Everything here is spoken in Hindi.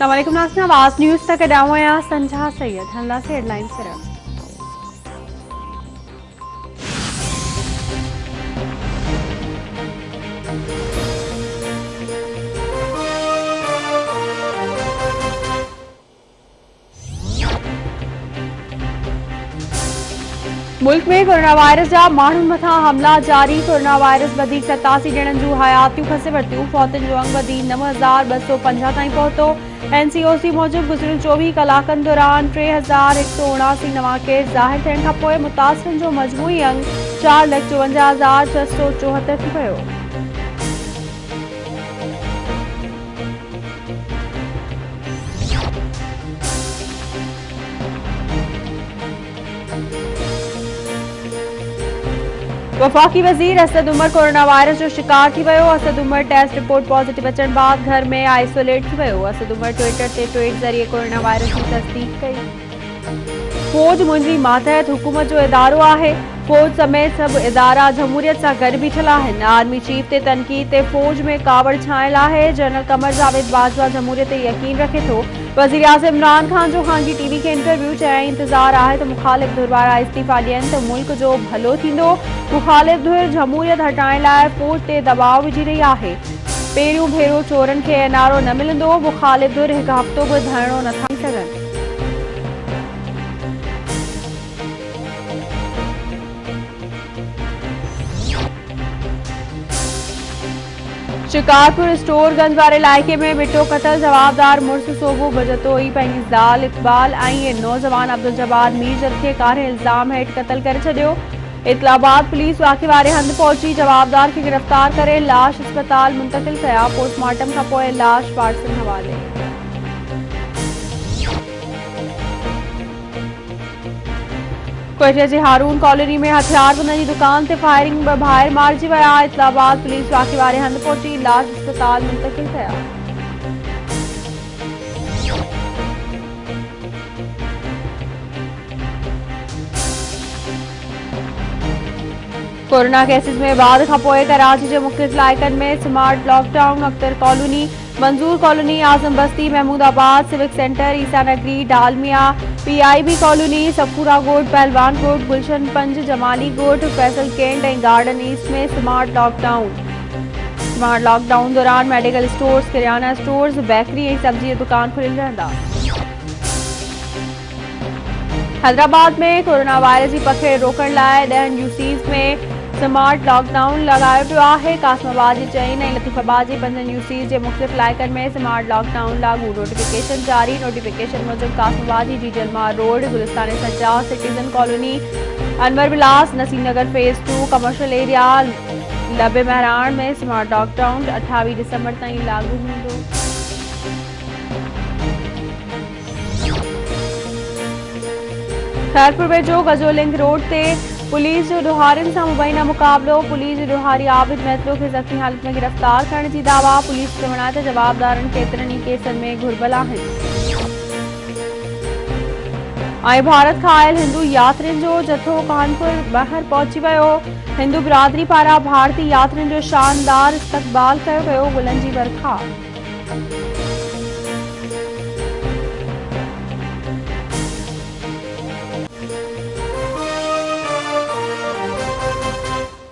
अस्सलामुअलैकुम नाज़रीन, आवाज़ न्यूज़ तक डावया संझा सैयद हल्ला से हेडलाइन सिर्फ। मुल्क में कोरोना वायरस जा माण्हुनि मथां हमला जारी। कोरोना वायरस वधीक 87 ॼणनि जूं हयातियूं खसे वरितियूं। फौतुनि जो अंग वधी 9,250 ताईं पहुतो। एनसीओसी मूजिब गुज़िरियल 24 कलाकनि दौरान 3,179 नवां केस ज़ाहिर थियण खां पोइ मुतासिरनि जो मजमूई अंग 4,54,674 थी वियो। वफाकी वज़ीर असद उमर कोरोना वायरस जो शिकार थी वियो। Asad Umar test report positive अचण बाद घर में आइसोलेट थी वियो। असद उमर ट्विटर ते ट्वीट ज़रिए कोरोना वायरस की तस्दीक कई। फौज मुंहिंजी मातहत हुकूमत जो इदारो आहे। फौज समेत सभु इदारा जमहूरियत सां गॾु बीठल आहिनि। आर्मी चीफ ते तनक़ीद ते फौज में कावड़ छायल आहे। जनरल कमर जावेद बाजवा जमहूरियत ते यकीन रखे थो। वज़ीर आज़म इमरान खान जो ख़ानगी टीवी खे इंटरव्यू चयाईं इंतज़ार आहे त मुख़ालिफ़ धुर वारा इस्तीफ़ा ॾियनि त मुल्क जो भलो थींदो। मुख़ालिफ़ धुर जमहूरियत हटाइण लाइ फौज ते दबाव विझी रही आहे। पहिरियों भेरो चोरनि खे नारो न मिलंदो। मुख़ालिफ़ धुर हिकु हफ़्तो बि धरणो नथा ॾेई सघनि। शिकारपुर स्टोरगंज वारे इलाइक़े में मिटो क़तल। जवाबदार मुड़स सोबू बजतोई पंहिंजी ज़ाल इक़बाल ऐं नौजवान अब्दुल जब्बार मीरजद खे कारे इल्ज़ाम हेठि क़तल करे छॾियो। इतलाबाद पुलिस वाक़े वारे हंधि पहुची जवाबदार खे गिरफ़्तार करे लाश अस्पताल मुंतक़िल कया। पोस्टमार्टम खां पोइ लाश पार्सन हवाले। क्वेटा जी हारून कॉलोनी में हथियारबंदनि जी दुकान ते फायरिंग ॿाहिरि मारिजी विया। इतलाबाद पुलिस वाक़े वारे हंधि पहुची लाश अस्पताल मुंतक़िल कया। कोरोना केसिस में बाद खां पोइ कराची जे मुख़्तलिफ़ इलाइक़नि में स्मार्ट लॉकडाउन। अख्तर कॉलोनी, मंजूर कॉलोनी, आज़म बस्ती, महमूदाबाद, सिविक सेंटर, ईसा नगरी, डालमिया, पीआईबी कॉलोनी, सफूरा गोट, पहलवान गोट, गुलशन पंज, जमाली गोट, फैसल कैंट ऐं गार्डन ईस्ट में स्मार्ट लॉकडाउन दौरान मेडिकल स्टोर्स, किराना स्टोर्स, बेकरी ऐं सब्जी जी दुकान खुलियल रहंदा। हैदराबाद में कोरोना वायरस जी पखेड़ रोकण लाइ 10 यूसीज़ में स्मार्ट लॉकडाउन लगायो पियो आहे। कासमाबाद जी 4 ऐं लतीफ़ाबाद जी 5 यूसीज़ जे मुख़्तलिफ़ इलाइक़नि में स्मार्ट लॉकडाउन लागू। नोटिफिकेशन जारी। नोटिफिकेशन मूजिब कासमाबाद जी जीजलमार road, Gulistan Sajjad, citizen colony, Anwar villas, Naseem Nagar phase 2, commercial area, Labe Mehran में स्मार्ट लॉकडाउन 28 दिसंबर ताईं लागू हूंदो। खैरपुर वेझो गजो लिंक रोड ते पुलिस जो ॾोहारियुनि सां मुबैना मुक़ाबिलो। पुलिस जो ॾोहारी आबिद मैत्रो खे ज़ख़्मी हालत में गिरफ़्तार करण जी दावा। पुलिस चवण आहे त जवाबदारनि केतिरनि ई केसनि में घुरिबल आहिनि। ऐं भारत खां आयल हिंदू यात्रियुनि जो जथो कानपुर ॿाहिरि पहुची वियो। हिंदू बिरादरी पारां भारतीय यात्रियुनि जो शानदार इस्तक़बाल कयो वियो। गुलनि जी वर्खा।